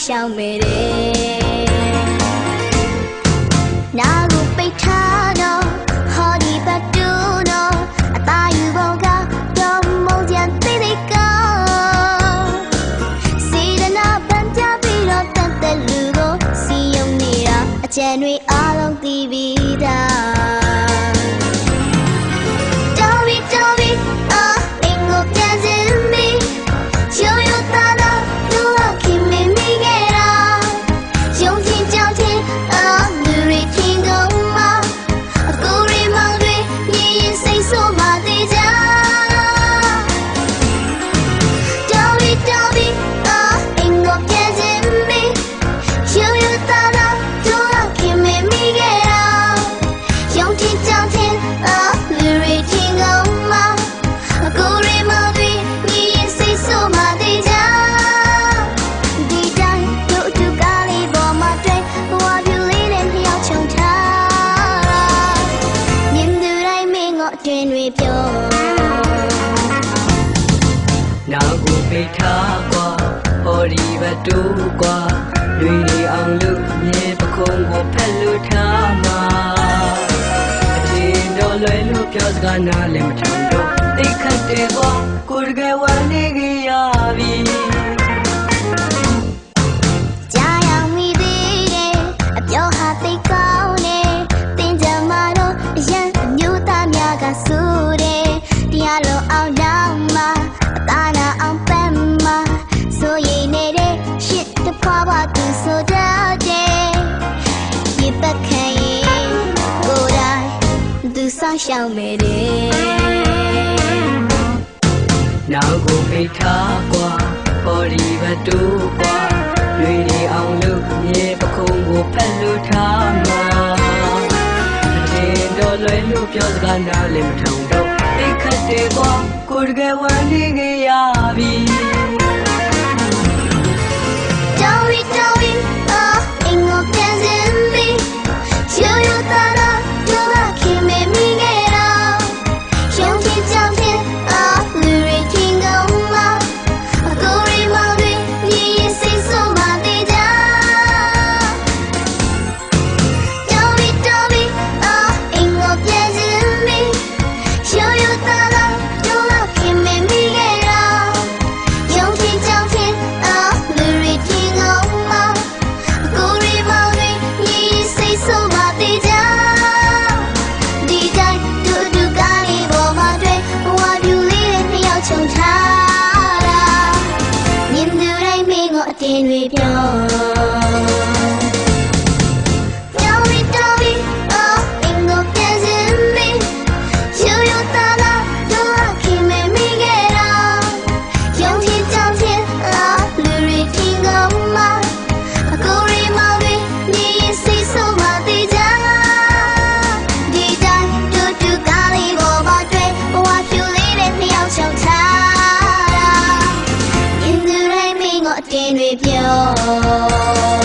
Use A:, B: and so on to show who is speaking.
A: ရှောင်မေတယ်နာကိုပိတ်ထားတော့ဟောဒီဘတ်တူတော့အသာယူဖို့ကတော့မုံကြံသိသိကောစီဒနာပန်းကြပြီးတော့တတ်တဲ့လူကိုစီယုံနေတာအကျဉ်တွေအားလုံးသိပြီးသားတော်ပြီအင်္ဂုပြန်စင်ပြီချိုးရတာတော့သူ့ခင်မင်းမိခဲ့တာယုံကြည်ကြောက်ခြင်းလူတွေထင်ကုန်မှာအကူရီမောင်တွေမြည်ရင်စိတ်ဆိုးမှသေးကြတော်ပြီအင်္ဂုပြန်စင်ပြီချိုးရတာတော့သူ့ခင်မင်းမိခဲ့တာယုံကြည်ကြောက်ခြင်းလူတွေထင်ကုန်မှာအကူရီမောင်တွေမြည်ရင်စိတ်ဆိုးမှသေးကြဒီတိုင်းတို့အတူကားလေးပေါ်မှာတွေ့ဘဝပြူလေးနဲ့လျှောက်ချုံထားမြင်သူတိုင်းမင်းငေါ့အတွင်တွေပြော
B: နာကိုပိတ်ထားကွာဟောဒီဘတ်တူကွာလူတွေအောင်လို့မြေပခုံးကိုဖက်လို့ထားမှာအချင်းတော်လွယ်လို့ပြောစကားနားလည်းမထောင်တော့တိတ်ခတ်တယ်ကွာကိုတကယ်ဝမ်းနေကြရပြီ
A: ကြာရောက်မိသေးတယ်အပြောဟာသိကောင်းတယ်တင်ကြမှာတော့အရင်အမျိုးသားများကဆူတယ်တရားလုံးအောင်တော့မှအသားနာအောင်ပန်းမှာဆိုရင်နေတဲ့ရှစ်တဖွားဖွားသူဆိုတတ်တယ်ဒီပတ်ခံရင်ကိုယ်တိုင်သူဆောင်ရှောင်မေတယ်
B: နာကိုပိတ်ထားကွာဟောဒီဘတ်တူကွာလူတွေအောင်လို့မြေပခုံးကိုဖက်လို့ထားမှာအချင်းတော်လွယ်လို့ပြောစကားနားလည်းမထောင်တော့တိတ်ခတ်တယ်ကွာကိုတကယ်ဝမ်းနေကြရပြီ
A: တော်ပြီအင်္ဂုပြန်စင်ပြီချိုးရတာတော့သူ့ခင်မင်းမိခဲ့တာယုံကြည်ကြောက်ခြင်းလူတွေထင်ကုန်မှာအကူရီမောင်တွေမြည်ရင်စိတ်ဆိုးမှသေးကြတော်ပြီအင်္ဂုပြန်စင်ပြီချိုးရတာတော့သူ့ခင်မင်းမိခဲ့တာယုံကြည်ကြောက်ခြင်းလူတွေထင်ကုန်မှာအကူရီမောင်တွေမြည်ရင်စိတ်ဆိုးမှသေးကြဒီတိုင်းတို့အတူကားလေးပေါ်မှာတွေ့ဘဝပြူလေးနဲ့လျှောက်ချုံထားတာမြင်သူတိုင်းမင်းကိုအတင်းတွေပြောတော်ပြီအင်္ဂုပြန်စင်ပြီချိုးရတာတော့သူ့ခင်မင်းမိခဲ့တာယုံကြည်ကြောက်ခြင်းလူတွေထင်ကုန်မှာအကူရီမောင်တွေမြည်ရင်စိတ်ဆိုးမှသေးကြဒီတိုင်းတို့တူကားလေးပေါ်မှာတွေ့ဘဝပြူလေးနဲ့လျှောက်ချုံထားတာမြင်သူတိုင်းမင်းကိုအတင်းတွေပြော